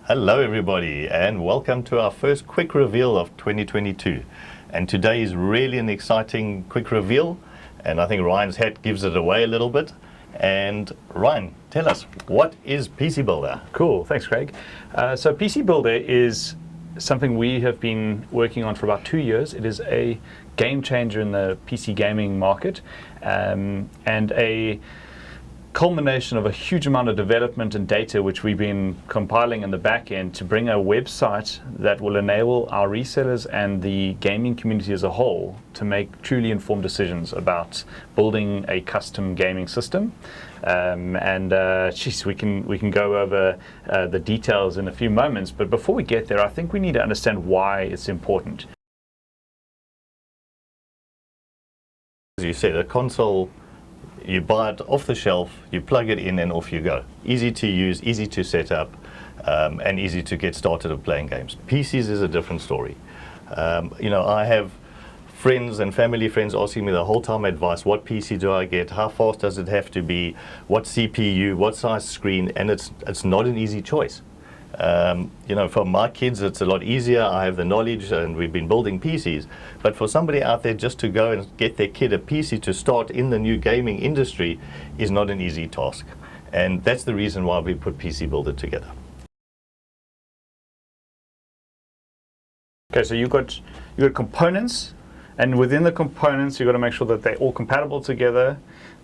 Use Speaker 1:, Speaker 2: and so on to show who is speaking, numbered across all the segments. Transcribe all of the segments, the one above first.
Speaker 1: Hello everybody, and welcome to our first quick reveal of 2022. And today is really an exciting quick reveal, and I think Ryan's hat gives it away a little bit. And Ryan, tell us, what is PCBuilder?
Speaker 2: Cool, thanks Craig. So PCBuilder is something we have been working on for about 2 years. It is a game changer in the PC gaming market, and a culmination of a huge amount of development and data which we've been compiling in the back end to bring a website that will enable our resellers and the gaming community as a whole to make truly informed decisions about building a custom gaming system. We can go over the details in a few moments, but before we get there, I think we need to understand why it's important.
Speaker 1: As you said, a console, you buy it off the shelf, you plug it in, and off you go. Easy to use, easy to set up, and easy to get started at playing games. PCs is a different story. I have friends and family friends asking me the whole time advice: what PC do I get? How fast does it have to be? What CPU? What size screen? And it's not an easy choice. For my kids, it's a lot easier. I have the knowledge, and we've been building PCs. But for somebody out there just to go and get their kid a PC to start in the new gaming industry is not an easy task. And that's the reason why we put PCBuilder together.
Speaker 2: Okay, so you've got components, and within the components, you've got to make sure that they're all compatible together,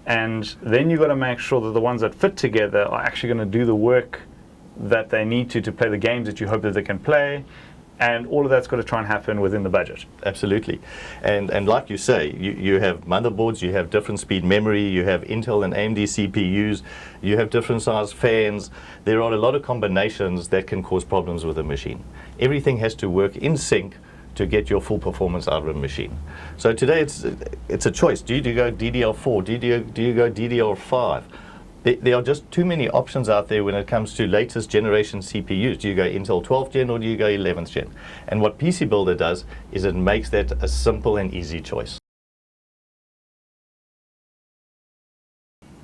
Speaker 2: and then you've got to make sure that the ones that fit together are actually going to do the work that they need to play the games that you hope that they can play, and all of that's got to try and happen within the budget. Absolutely.
Speaker 1: And like you say, you have motherboards, you have different speed memory, you have Intel and AMD CPUs, you have different size fans. There are a lot of combinations that can cause problems with a machine. Everything has to work in sync to get your full performance out of a machine. So today it's a choice. Do you go DDR4? Do you go DDR5? There are just too many options out there when it comes to latest generation CPUs. Do you go Intel 12th gen or do you go 11th gen? And what PCBuilder does is it makes that a simple and easy choice.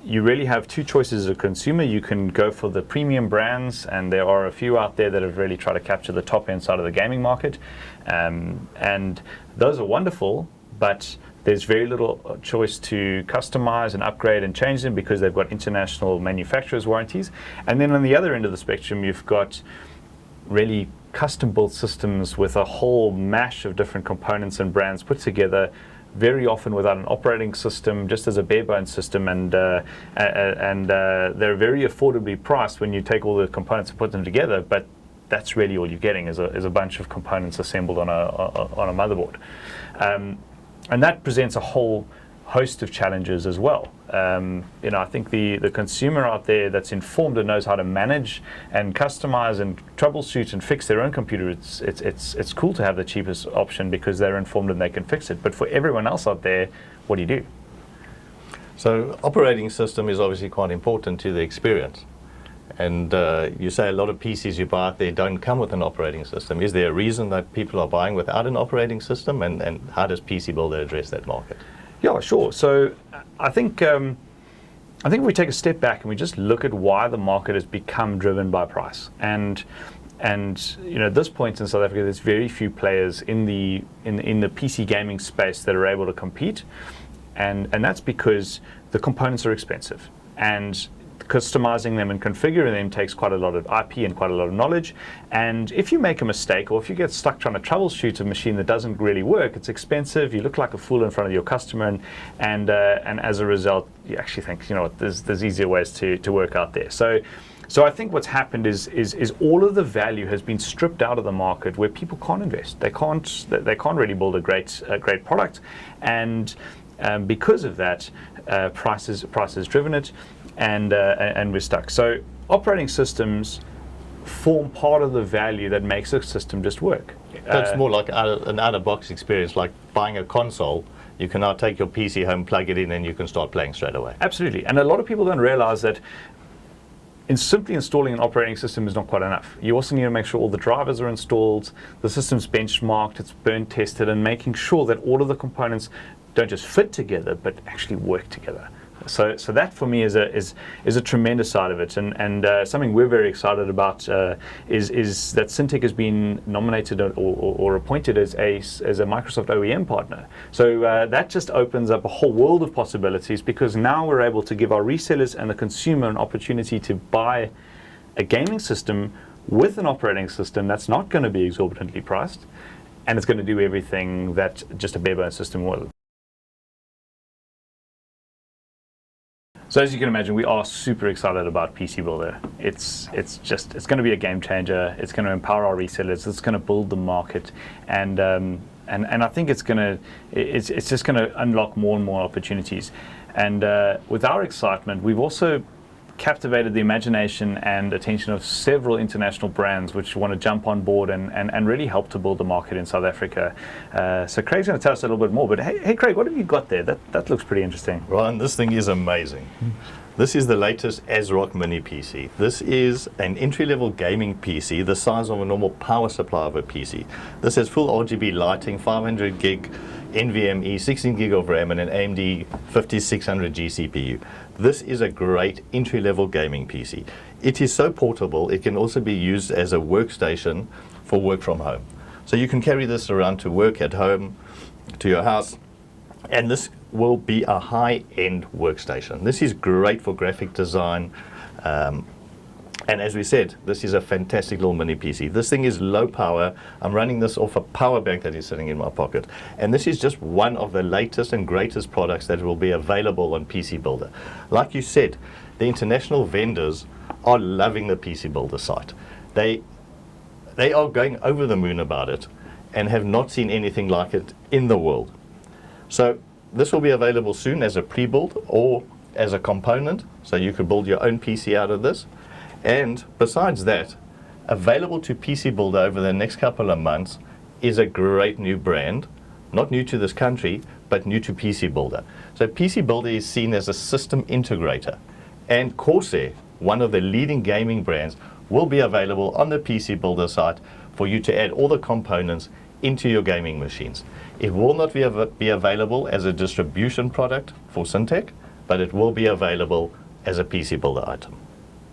Speaker 2: You really have two choices as a consumer. You can go for the premium brands, and there are a few out there that have really tried to capture the top end side of the gaming market. And those are wonderful, but there's very little choice to customize and upgrade and change them because they've got international manufacturers' warranties. And then on the other end of the spectrum, you've got really custom-built systems with a whole mash of different components and brands put together, very often without an operating system, just as a bare-bones system, and they're very affordably priced when you take all the components and put them together. But that's really all you're getting is a bunch of components assembled on a motherboard. And that presents a whole host of challenges as well. I think the consumer out there that's informed and knows how to manage and customize and troubleshoot and fix their own computer, it's cool to have the cheapest option because they're informed and they can fix it. But for everyone else out there, what do you do?
Speaker 1: So operating system is obviously quite important to the experience. And you say a lot of PCs you buy out there don't come with an operating system. Is there a reason that people are buying without an operating system, and how does PCBuilder address that market?
Speaker 2: Yeah, sure. So I think if we take a step back and we just look at why the market has become driven by price, and at this point in South Africa, there's very few players in the PC gaming space that are able to compete, and that's because the components are expensive, and customizing them and configuring them takes quite a lot of IP and quite a lot of knowledge. And if you make a mistake, or if you get stuck trying to troubleshoot a machine that doesn't really work, it's expensive, you look like a fool in front of your customer, and as a result, you actually think, there's easier ways to work out there. So I think what's happened is all of the value has been stripped out of the market where people can't invest. They can't really build a great product, and because of that, price has driven it. And we're stuck. So operating systems form part of the value that makes a system just work.
Speaker 1: That's more like an out-of-box experience, like buying a console. You can now take your PC home, plug it in, and you can start playing straight away.
Speaker 2: Absolutely. And a lot of people don't realize that simply installing an operating system is not quite enough. You also need to make sure all the drivers are installed, the system's benchmarked, it's burn tested, and making sure that all of the components don't just fit together, but actually work together. So that for me is a tremendous side of it, and something we're very excited about is that Syntec has been nominated or appointed as a Microsoft OEM partner. So that just opens up a whole world of possibilities, because now we're able to give our resellers and the consumer an opportunity to buy a gaming system with an operating system that's not going to be exorbitantly priced, and it's going to do everything that just a bare-bones system will. So as you can imagine, we are super excited about PCBuilder. It's going to be a game changer. It's going to empower our resellers. It's going to build the market, and I think it's just going to unlock more and more opportunities. And with our excitement, we've also captivated the imagination and attention of several international brands which want to jump on board and really help to build the market in South Africa. So Craig's going to tell us a little bit more, but hey Craig, what have you got there? That looks pretty interesting.
Speaker 1: Ryan, this thing is amazing. This is the latest ASRock mini PC. This is an entry-level gaming PC, the size of a normal power supply of a PC. This has full RGB lighting, 500 gig NVMe, 16 gig of RAM, and an AMD 5600G CPU. This is a great entry-level gaming PC. It is so portable, it can also be used as a workstation for work from home. So you can carry this around to work at home, to your house, and this will be a high-end workstation. This is great for graphic design, and as we said, this is a fantastic little mini PC. This thing is low power. I'm running this off a power bank that is sitting in my pocket. And this is just one of the latest and greatest products that will be available on PCBuilder. Like you said, the international vendors are loving the PCBuilder site. They are going over the moon about it and have not seen anything like it in the world. So this will be available soon as a pre-build or as a component, so you could build your own PC out of this. And besides that, available to PCBuilder over the next couple of months is a great new brand, not new to this country, but new to PCBuilder. So PCBuilder is seen as a system integrator, and Corsair, one of the leading gaming brands, will be available on the PCBuilder site for you to add all the components into your gaming machines. It will not be available as a distribution product for Syntec, but it will be available as a PCBuilder item.